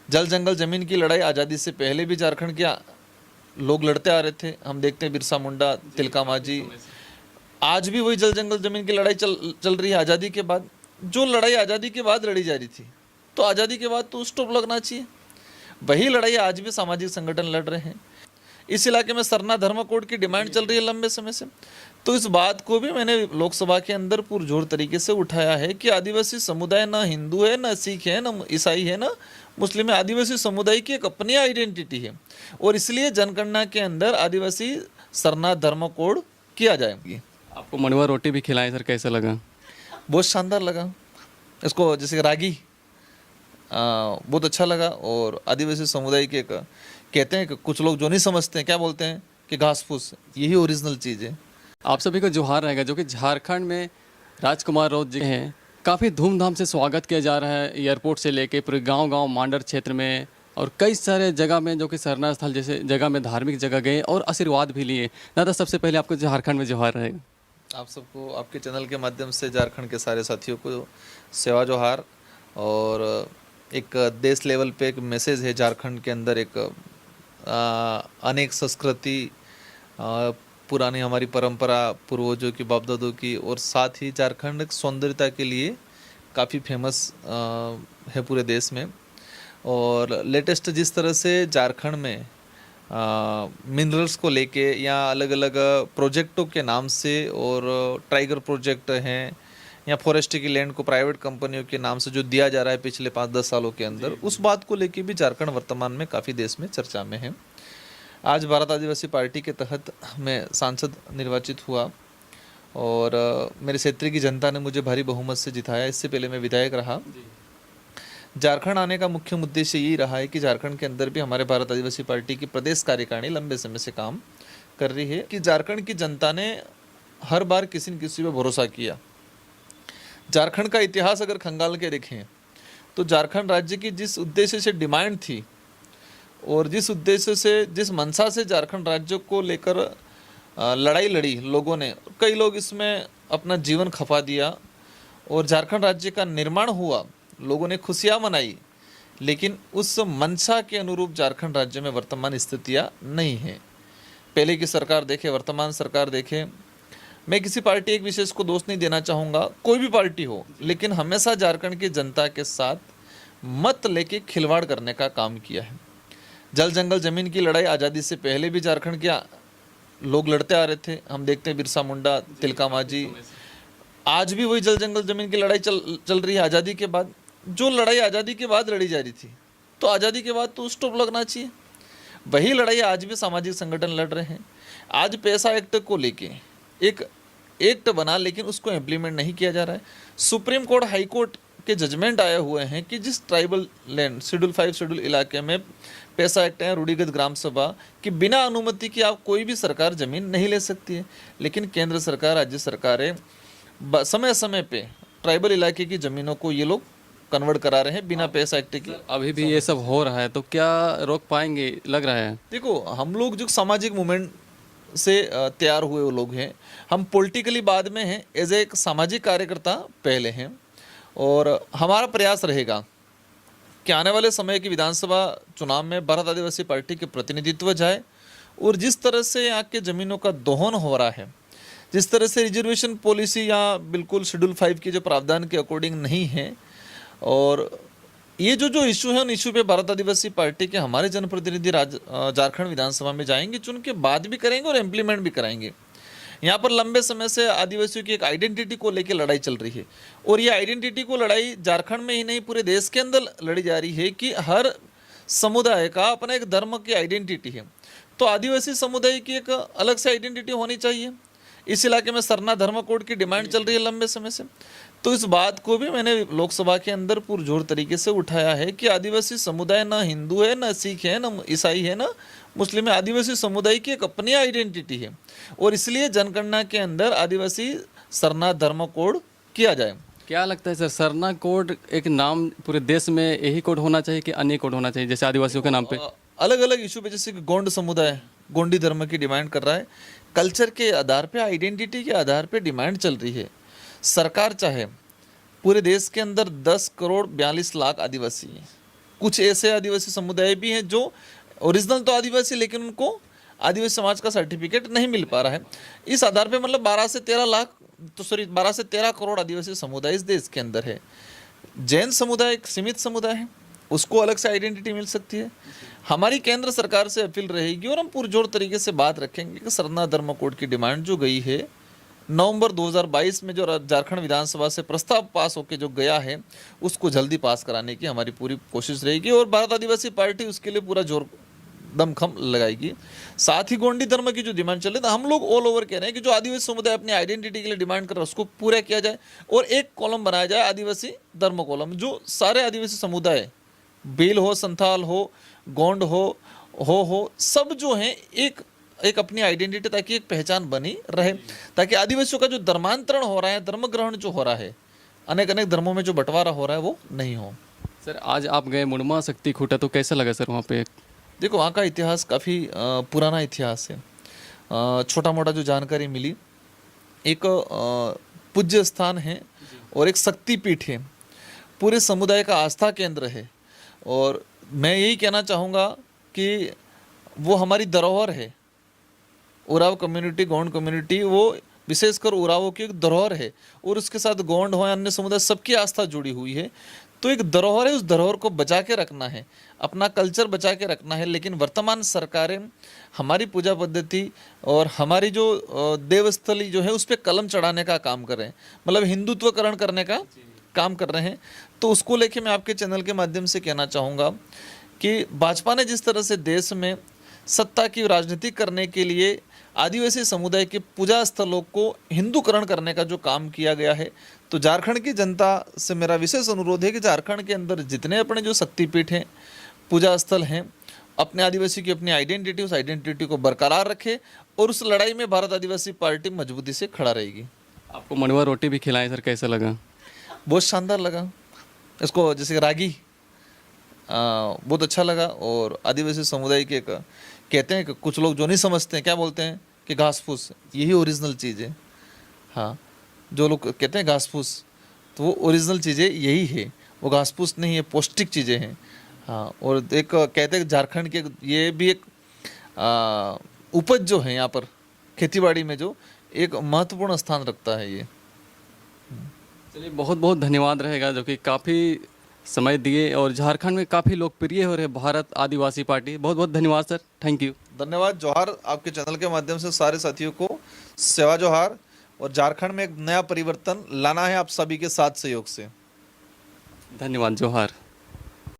जल जंगल जमीन की लड़ाई आज़ादी से पहले भी झारखंड के लोग लड़ते आ रहे थे। हम देखते हैं बिरसा मुंडा, तिलका मांझी, आज भी वही जल जंगल जमीन की लड़ाई चल रही है आज़ादी के बाद। जो लड़ाई आज़ादी के बाद लड़ी जा रही थी, तो आज़ादी के बाद तो स्टॉप लगना चाहिए। वही लड़ाई आज भी सामाजिक संगठन लड़ रहे हैं। इस इलाके में सरना धर्म कोड की डिमांड चल रही है लंबे समय से। तो इस बात को भी मैंने लोकसभा के अंदर पुरजोर तरीके से उठाया है कि आदिवासी समुदाय ना हिंदू है, ना सिख है, ना ईसाई है, ना मुस्लिम है। आदिवासी समुदाय की एक अपनी आइडेंटिटी है और इसलिए जनगणना के अंदर आदिवासी सरना धर्म कोड किया जाएगी। आपको मंडुआ रोटी भी खिलाएं सर, कैसा लगा? बहुत शानदार लगा। इसको जैसे रागी बहुत अच्छा लगा। और आदिवासी समुदाय के कहते हैं कि कुछ लोग जो नहीं समझते हैं, क्या बोलते हैं कि घास फूस, यही ओरिजिनल चीज़ है। आप सभी को जोहार रहेगा, जो कि झारखंड में राजकुमार राउत जी हैं, काफ़ी धूमधाम से स्वागत किया जा रहा है एयरपोर्ट से लेके पूरे गांव-गांव मांडर क्षेत्र में और कई सारे जगह में, जो कि सरना स्थल जैसे जगह में धार्मिक जगह गए और आशीर्वाद भी लिए। दादा, सबसे पहले आपको झारखंड में जोहार रहेगा। आप सबको आपके चैनल के माध्यम से झारखंड के सारे साथियों को सेवा जोहार। और एक देश लेवल पे एक मैसेज है झारखंड के अंदर, एक अनेक संस्कृति, पुरानी हमारी परंपरा, पूर्वजों की, बाप दादों की, और साथ ही झारखंड एक सौंदर्यता के लिए काफ़ी फेमस है पूरे देश में। और लेटेस्ट जिस तरह से झारखंड में मिनरल्स को लेके या अलग अलग प्रोजेक्टों के नाम से, और टाइगर प्रोजेक्ट हैं या फॉरेस्ट की लैंड को प्राइवेट कंपनियों के नाम से जो दिया जा रहा है पिछले 5-10 सालों के अंदर, उस बात को लेके भी झारखंड वर्तमान में काफ़ी देश में चर्चा में है। आज भारत आदिवासी पार्टी के तहत मैं सांसद निर्वाचित हुआ और मेरे क्षेत्र की जनता ने मुझे भारी बहुमत से जिताया। इससे पहले मैं विधायक रहा। झारखंड आने का मुख्य उद्देश्य यही रहा है कि झारखंड के अंदर भी हमारे भारत आदिवासी पार्टी की प्रदेश कार्यकारिणी लंबे समय से काम कर रही है कि झारखंड की जनता ने हर बार किसी न किसी पर भरोसा किया। झारखंड का इतिहास अगर खंगाल के देखें तो झारखंड राज्य की जिस उद्देश्य से डिमांड थी और जिस उद्देश्य से, जिस मंशा से झारखंड राज्य को लेकर लड़ाई लड़ी लोगों ने, कई लोग इसमें अपना जीवन खपा दिया और झारखंड राज्य का निर्माण हुआ, लोगों ने खुशियाँ मनाई, लेकिन उस मंशा के अनुरूप झारखंड राज्य में वर्तमान स्थितियाँ नहीं हैं। पहले की सरकार देखे, वर्तमान सरकार देखे, मैं किसी पार्टी एक विशेष को दोष नहीं देना चाहूँगा, कोई भी पार्टी हो, लेकिन हमेशा झारखंड की जनता के साथ मत लेके खिलवाड़ करने का काम किया है। जल जंगल जमीन की लड़ाई आज़ादी से पहले भी झारखंड के लोग लड़ते आ रहे थे। हम देखते हैं बिरसा मुंडा, तिलका मांझी, आज भी वही जल जंगल जमीन की लड़ाई चल रही है आज़ादी के बाद। जो लड़ाई आज़ादी के बाद लड़ी जा रही थी, तो आज़ादी के बाद तो स्टॉप लगना चाहिए। वही लड़ाई आज भी सामाजिक संगठन लड़ रहे हैं। आज पैसा एक्ट को लेके एक एक्ट बना, लेकिन उसको इम्प्लीमेंट नहीं किया जा रहा है। सुप्रीम कोर्ट, हाई कोर्ट के जजमेंट आए हुए हैं कि जिस ट्राइबल लैंड शेड्यूल 5 शेड्यूल इलाके में पैसा एक्ट है, रूढ़िगत ग्राम सभा कि बिना अनुमति के आप कोई भी सरकार जमीन नहीं ले सकती है। लेकिन केंद्र सरकार, राज्य सरकारें समय समय पे ट्राइबल इलाके की ज़मीनों को ये लोग कन्वर्ट करा रहे हैं बिना पैसा एक्ट की। अभी भी ये सब हो रहा है, तो क्या रोक पाएंगे, लग रहा है? देखो, हम लोग जो सामाजिक मूवमेंट से तैयार हुए वो लोग हैं, हम पॉलिटिकली बाद में हैं, एज एक सामाजिक कार्यकर्ता पहले हैं। और हमारा प्रयास रहेगा कि आने वाले समय की विधानसभा चुनाव में भारत आदिवासी पार्टी के प्रतिनिधित्व जाए। और जिस तरह से यहाँ के ज़मीनों का दोहन हो रहा है, जिस तरह से रिजर्वेशन पॉलिसी या बिल्कुल शेड्यूल 5 के जो प्रावधान के अकॉर्डिंग नहीं है, और ये जो इशू है, उन इशू पे भारत आदिवासी पार्टी के हमारे जनप्रतिनिधि झारखंड विधानसभा में जाएंगे, चुन के बात भी करेंगे और इम्प्लीमेंट भी कराएंगे। यहाँ पर लंबे समय से आदिवासियों की एक आइडेंटिटी को लेकर लड़ाई चल रही है और ये आइडेंटिटी को लड़ाई झारखंड में ही नहीं पूरे देश के अंदर लड़ी जा रही है कि हर समुदाय का अपना एक धर्म की आइडेंटिटी है। तो आदिवासी समुदाय की एक अलग से आइडेंटिटी होनी चाहिए। इस इलाके में सरना धर्म कोड की डिमांड चल रही है लंबे समय से। तो इस बात को भी मैंने लोकसभा के अंदर पुरजोर तरीके से उठाया है कि आदिवासी समुदाय ना हिंदू है, ना सिख है, ना ईसाई है, ना मुस्लिम है। आदिवासी समुदाय की एक अपनी आइडेंटिटी है और इसलिए जनगणना के अंदर आदिवासी सरना धर्म कोड किया जाए। क्या लगता है सर, सरना कोड एक नाम पूरे देश में यही कोड होना चाहिए कि अन्य कोड होना चाहिए, जैसे आदिवासियों के नाम पे? अलग अलग इशू पे, जैसे कि गोंड समुदाय गोंडी धर्म की डिमांड कर रहा है, कल्चर के आधार पे, आइडेंटिटी के आधार पे डिमांड चल रही है। सरकार चाहे पूरे देश के अंदर 10 करोड़ 42 लाख आदिवासी हैं, कुछ ऐसे आदिवासी समुदाय भी हैं जो ओरिजिनल तो आदिवासी, लेकिन उनको आदिवासी समाज का सर्टिफिकेट नहीं मिल पा रहा है। इस आधार पे मतलब 12 से 13 लाख, तो सॉरी 12 से 13 करोड़ आदिवासी समुदाय इस देश के अंदर है। जैन समुदाय एक सीमित समुदाय है, उसको अलग से आइडेंटिटी मिल सकती है। हमारी केंद्र सरकार से अपील रहेगी और हम पुरजोर तरीके से बात रखेंगे कि सरना धर्म कोड की डिमांड जो गई है नवंबर 2022 में, जो झारखंड विधानसभा से प्रस्ताव पास होकर जो गया है, उसको जल्दी पास कराने की हमारी पूरी कोशिश रहेगी और भारत आदिवासी पार्टी उसके लिए पूरा जोर दमखम लगाएगी। साथ ही गोंडी धर्म की जो डिमांड चल रही है, तो हम लोग ऑल ओवर कह रहे हैं कि जो आदिवासी समुदाय अपनी आइडेंटिटी के लिए डिमांड कर रहा है उसको पूरा किया जाए और एक कॉलम बनाया जाए आदिवासी धर्म कॉलम, जो सारे आदिवासी समुदाय, भील हो, संथाल हो, गोंड हो सब जो हैं एक अपनी आइडेंटिटी, ताकि एक पहचान बनी रहे, ताकि आदिवासियों का जो धर्मांतरण हो रहा है, धर्म ग्रहण जो हो रहा है, अनेक धर्मों में जो बंटवारा हो रहा है, वो नहीं हो। सर आज आप गए मुड़मा शक्ति खूटा, तो कैसा लगा सर वहाँ पे? देखो वहाँ का इतिहास काफ़ी पुराना इतिहास है। छोटा मोटा जो जानकारी मिली, एक पूज्य स्थान है और एक शक्तिपीठ है, पूरे समुदाय का आस्था केंद्र है। और मैं यही कहना चाहूँगा कि वो हमारी धरोहर है। उराव कम्युनिटी, गोंड कम्युनिटी, वो विशेषकर उरावों की एक धरोहर है और उसके साथ गोंड हो, अन्य समुदाय, सबकी आस्था जुड़ी हुई है। तो एक धरोहर है, उस धरोहर को बचा के रखना है, अपना कल्चर बचा के रखना है। लेकिन वर्तमान सरकारें हमारी पूजा पद्धति और हमारी जो देवस्थली जो है उस पर कलम चढ़ाने का काम कर रहे हैं, मतलब हिंदुत्वकरण करने का काम कर रहे हैं। तो उसको लेके मैं आपके चैनल के माध्यम से कहना चाहूँगा कि भाजपा ने जिस तरह से देश में सत्ता की राजनीति करने के लिए आदिवासी समुदाय के पूजा स्थलों को हिंदूकरण करने का जो काम किया गया है, तो झारखंड की जनता से मेरा विशेष अनुरोध है कि झारखंड के अंदर जितने अपने जो शक्तिपीठ हैं, पूजा स्थल हैं, अपने आदिवासी की अपनी आइडेंटिटी, उस आइडेंटिटी को बरकरार रखे और उस लड़ाई में भारत आदिवासी पार्टी मजबूती से खड़ा रहेगी। आपको मंडवा रोटी भी खिलाएं सर, कैसा लगा? बहुत शानदार लगा। इसको जैसे रागी बहुत अच्छा लगा। और आदिवासी समुदाय के कहते हैं कि कुछ लोग जो नहीं समझते हैं, क्या बोलते हैं कि घास फूस, यही ओरिजिनल चीज़ है। हाँ, जो लोग कहते हैं घास फूस, तो वो ओरिजिनल चीज़ें यही है, वो घास फूस नहीं है, पौष्टिक चीज़ें हैं। हाँ, और एक कहते हैं झारखंड के ये भी एक उपज जो है यहाँ पर खेतीबाड़ी में जो एक महत्वपूर्ण स्थान रखता है ये। चलिए बहुत बहुत धन्यवाद रहेगा, जो कि काफ़ी समय दिए और झारखंड में काफ़ी लोकप्रिय हो रहे भारत आदिवासी पार्टी। बहुत बहुत धन्यवाद सर, थैंक यू। धन्यवाद। जोहार आपके चैनल के माध्यम से सारे साथियों को सेवा जोहार। और झारखंड में एक नया परिवर्तन लाना है आप सभी के साथ सहयोग से। धन्यवाद, जोहार।